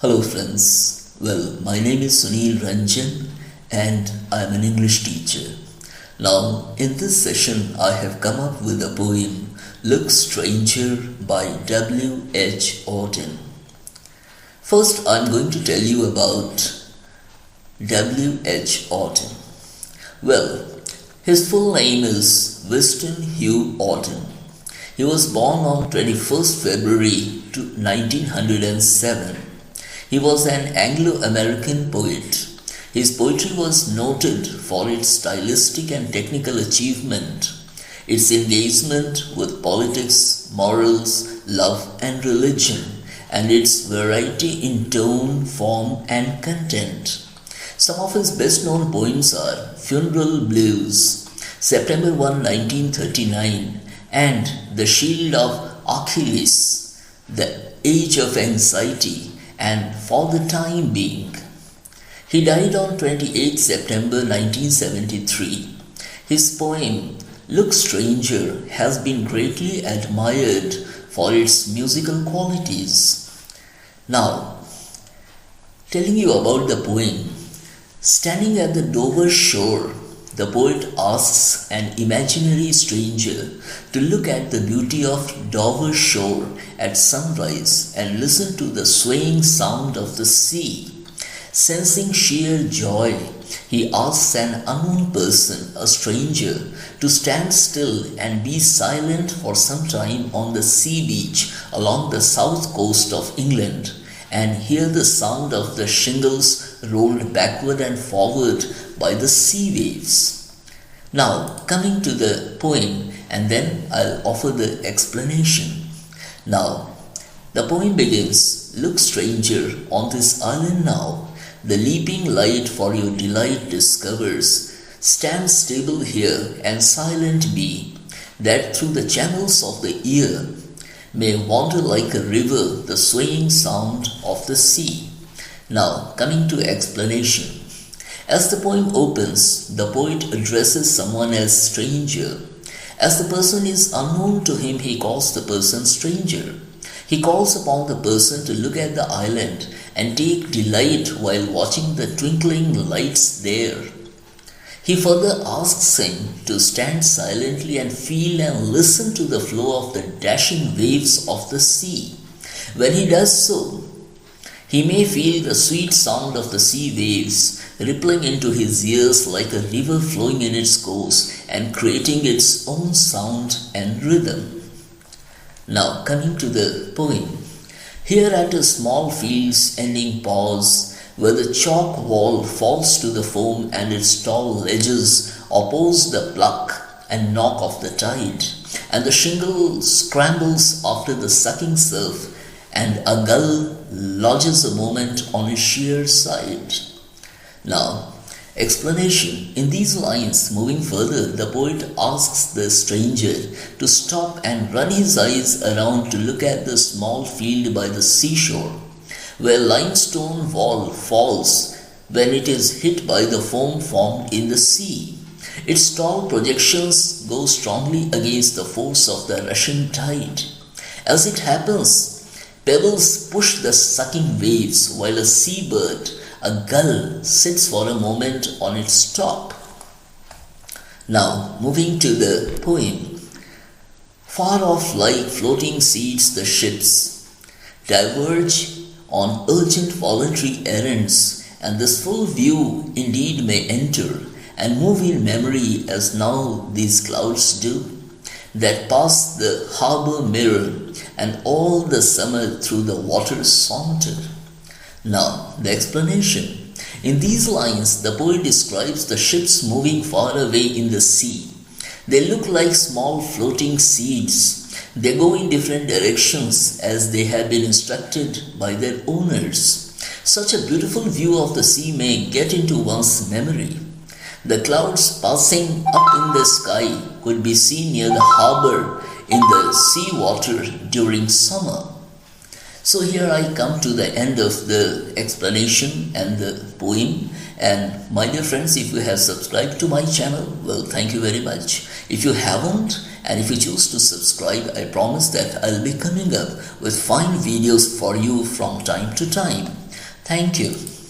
Hello friends. Well, my name is Sunil Ranjan and I am an English teacher. Now, in this session, I have come up with a poem, Look Stranger by W.H. Auden. First, I am going to tell you about W.H. Auden. Well, his full name is Winston Hugh Auden. He was born on 21st February 1907. He was an Anglo-American poet. His poetry was noted for its stylistic and technical achievement, its engagement with politics, morals, love and religion, and its variety in tone, form and content. Some of his best-known poems are Funeral Blues, September 1, 1939, and The Shield of Achilles, The Age of Anxiety, and For the Time Being. He died on 28 September 1973. His poem, Look Stranger, has been greatly admired for its musical qualities. Now, telling you about the poem, standing at the Dover shore, the poet asks an imaginary stranger to look at the beauty of Dover shore at sunrise and listen to the swaying sound of the sea. Sensing sheer joy, he asks an unknown person, a stranger, to stand still and be silent for some time on the sea beach along the south coast of England and hear the sound of the shingles rolled backward and forward by the sea waves. Now, coming to the poem, and then I'll offer the explanation. Now, the poem begins, Look stranger, on this island now, the leaping light for your delight discovers. Stand stable here and silent be, that through the channels of the ear may wander like a river the swaying sound of the sea. Now, coming to explanation. As the poem opens, the poet addresses someone as stranger. As the person is unknown to him, he calls the person stranger. He calls upon the person to look at the island and take delight while watching the twinkling lights there. He further asks him to stand silently and feel and listen to the flow of the dashing waves of the sea. When he does so, he may feel the sweet sound of the sea waves rippling into his ears like a river flowing in its course and creating its own sound and rhythm. Now, coming to the poem. Here at a small field's ending pause, where the chalk wall falls to the foam and its tall ledges oppose the pluck and knock of the tide, and the shingle scrambles after the sucking surf, and a gull lodges a moment on its sheer side. Now, explanation. In these lines, moving further, the poet asks the stranger to stop and run his eyes around to look at the small field by the seashore, where limestone wall falls when it is hit by the foam formed in the sea. Its tall projections go strongly against the force of the rushing tide. As it happens, pebbles push the sucking waves, while a seabird, a gull, sits for a moment on its top. Now, moving to the poem. Far off like floating seeds the ships diverge on urgent voluntary errands, and this full view indeed may enter and move in memory as now these clouds do, that pass the harbour mirror and all the summer through the waters saunter. Now, the explanation. In these lines, the poet describes the ships moving far away in the sea. They look like small floating seeds. They go in different directions as they have been instructed by their owners. Such a beautiful view of the sea may get into one's memory. The clouds passing up in the sky could be seen near the harbour in the sea water during summer. So here I come to the end of the explanation and the poem. And my dear friends, if you have subscribed to my channel, well, thank you very much. If you haven't, and if you choose to subscribe, I promise that I'll be coming up with fine videos for you from time to time. Thank you.